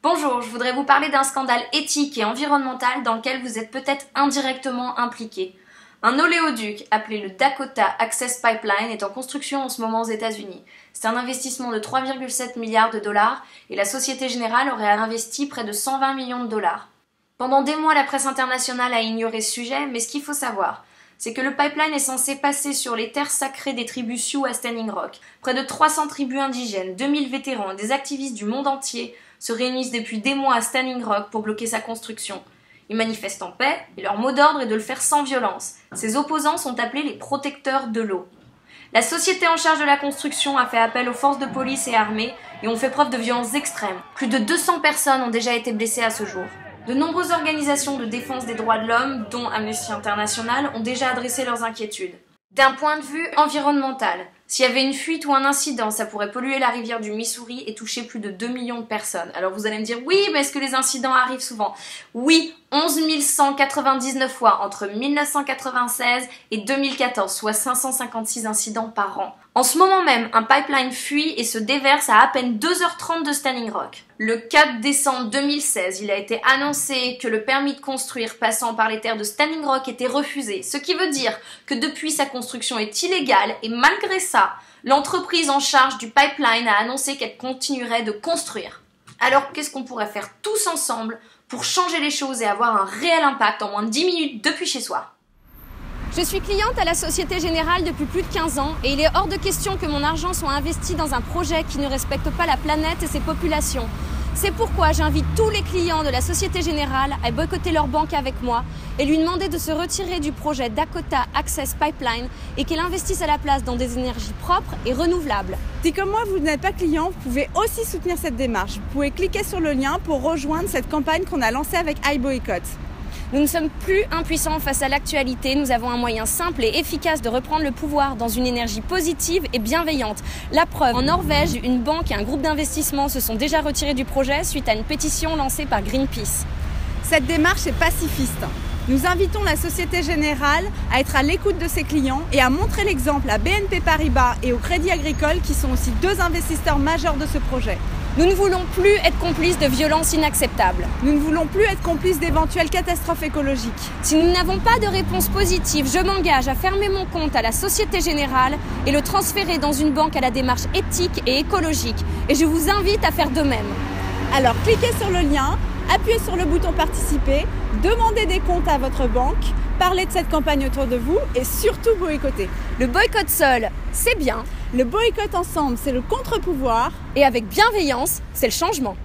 Bonjour, je voudrais vous parler d'un scandale éthique et environnemental dans lequel vous êtes peut-être indirectement impliqué. Un oléoduc, appelé le Dakota Access Pipeline, est en construction en ce moment aux États-Unis. C'est un investissement de 3,7 milliards de dollars et la Société Générale aurait investi près de 120 millions de dollars. Pendant des mois, la presse internationale a ignoré ce sujet, mais ce qu'il faut savoir, c'est que le pipeline est censé passer sur les terres sacrées des tribus Sioux à Standing Rock. Près de 300 tribus indigènes, 2000 vétérans et des activistes du monde entier se réunissent depuis des mois à Standing Rock pour bloquer sa construction. Ils manifestent en paix et leur mot d'ordre est de le faire sans violence. Ses opposants sont appelés les protecteurs de l'eau. La société en charge de la construction a fait appel aux forces de police et armées et ont fait preuve de violence extrême. Plus de 200 personnes ont déjà été blessées à ce jour. De nombreuses organisations de défense des droits de l'homme, dont Amnesty International, ont déjà adressé leurs inquiétudes. D'un point de vue environnemental, s'il y avait une fuite ou un incident, ça pourrait polluer la rivière du Missouri et toucher plus de 2 millions de personnes. Alors vous allez me dire, oui, mais est-ce que les incidents arrivent souvent? Oui, 11 199 fois entre 1996 et 2014, soit 556 incidents par an. En ce moment même, un pipeline fuit et se déverse à peine 2h30 de Standing Rock. Le 4 décembre 2016, il a été annoncé que le permis de construire passant par les terres de Standing Rock était refusé, ce qui veut dire que depuis sa construction est illégale et malgré ça, l'entreprise en charge du pipeline a annoncé qu'elle continuerait de construire. Alors qu'est-ce qu'on pourrait faire tous ensemble pour changer les choses et avoir un réel impact en moins de 10 minutes depuis chez soi? Je suis cliente à la Société Générale depuis plus de 15 ans et il est hors de question que mon argent soit investi dans un projet qui ne respecte pas la planète et ses populations. C'est pourquoi j'invite tous les clients de la Société Générale à boycotter leur banque avec moi et lui demander de se retirer du projet Dakota Access Pipeline et qu'elle investisse à la place dans des énergies propres et renouvelables. Si comme moi vous n'êtes pas client, vous pouvez aussi soutenir cette démarche. Vous pouvez cliquer sur le lien pour rejoindre cette campagne qu'on a lancée avec iBoycott. Nous ne sommes plus impuissants face à l'actualité, nous avons un moyen simple et efficace de reprendre le pouvoir dans une énergie positive et bienveillante. La preuve, en Norvège, une banque et un groupe d'investissement se sont déjà retirés du projet suite à une pétition lancée par Greenpeace. Cette démarche est pacifiste. Nous invitons la Société Générale à être à l'écoute de ses clients et à montrer l'exemple à BNP Paribas et au Crédit Agricole qui sont aussi deux investisseurs majeurs de ce projet. Nous ne voulons plus être complices de violences inacceptables. Nous ne voulons plus être complices d'éventuelles catastrophes écologiques. Si nous n'avons pas de réponse positive, je m'engage à fermer mon compte à la Société Générale et le transférer dans une banque à la démarche éthique et écologique. Et je vous invite à faire de même. Alors cliquez sur le lien, appuyez sur le bouton participer, demandez des comptes à votre banque, parlez de cette campagne autour de vous et surtout boycottez. Le boycott seul, c'est bien. Le boycott ensemble, c'est le contre-pouvoir. Et avec bienveillance, c'est le changement.